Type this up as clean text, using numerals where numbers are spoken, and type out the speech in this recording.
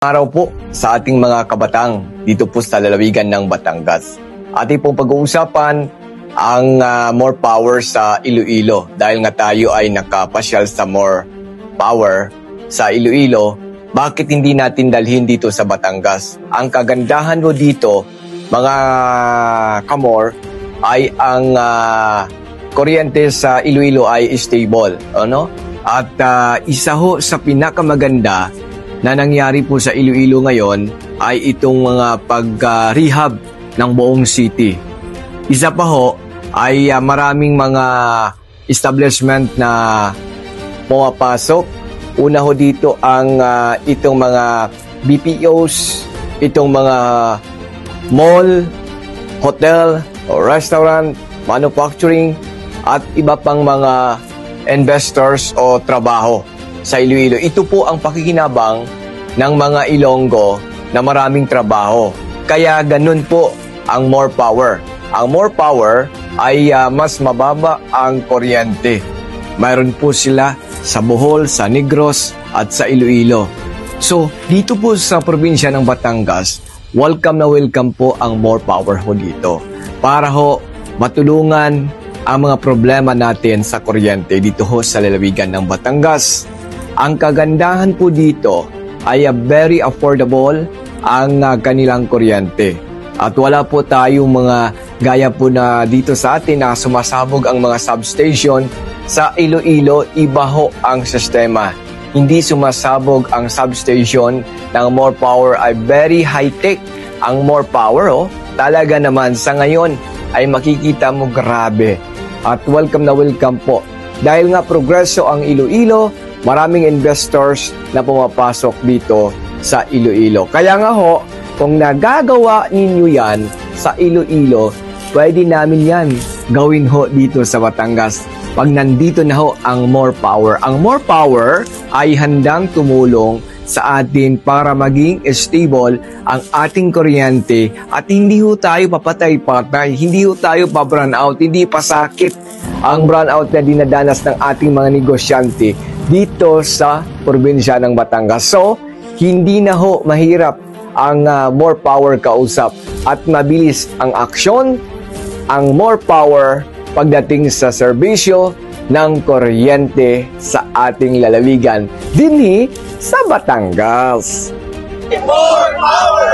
Araw po sa ating mga kabatang dito po sa lalawigan ng Batangas. Ating pong pag-uusapan ang more power sa Iloilo. Dahil nga tayo ay nakapasyal sa more power sa Iloilo, bakit hindi natin dalhin dito sa Batangas? Ang kagandahan mo dito, mga kamor, ay ang kuryente sa Iloilo ay stable. Ano? At isa ho sa pinakamaganda na nangyari po sa Iloilo ngayon ay itong mga pag-rehab ng buong city. Isa pa ho ay maraming mga establishment na pumapasok. Una ho dito ang itong mga BPOs, itong mga mall, hotel, restaurant, manufacturing, at iba pang mga investors o trabaho sa Iloilo. Ito po ang pakikinabang ng mga Ilonggo na maraming trabaho. Kaya ganun po ang more power. Ang more power ay mas mababa ang kuryente. Mayroon po sila sa Bohol, sa Negros at sa Iloilo. So, dito po sa probinsya ng Batangas, welcome na welcome po ang more power ho dito. Para ho matulungan ang mga problema natin sa kuryente dito ho sa lalawigan ng Batangas. Ang kagandahan po dito ay very affordable ang kanilang kuryente. At wala po tayong mga gaya po na dito sa atin na sumasabog ang mga substation. Sa Iloilo, iba ho ang sistema. Hindi sumasabog ang substation ng more power, ay very high-tech ang more power. Talaga naman sa ngayon ay makikita mo grabe. At welcome na welcome po. Dahil nga progreso ang Iloilo, maraming investors na pumapasok dito sa Iloilo. Kaya nga ho, kung nagagawa ninyo yan sa Iloilo, pwede namin yan gawin ho dito sa Batangas. Pag nandito na ho ang more power. Ang more power ay handang tumulong sa atin para maging stable ang ating kuryente at hindi ho tayo papatay-patay, hindi ho tayo pa-brownout, hindi pa sakit ang brownout na dinadanas ng ating mga negosyante dito sa probinsya ng Batangas. So, hindi na ho mahirap ang more power kausap at mabilis ang aksyon, ang more power pagdating sa serbisyo ng kuryente sa ating lalawigan dinhi sa Batangas. More power!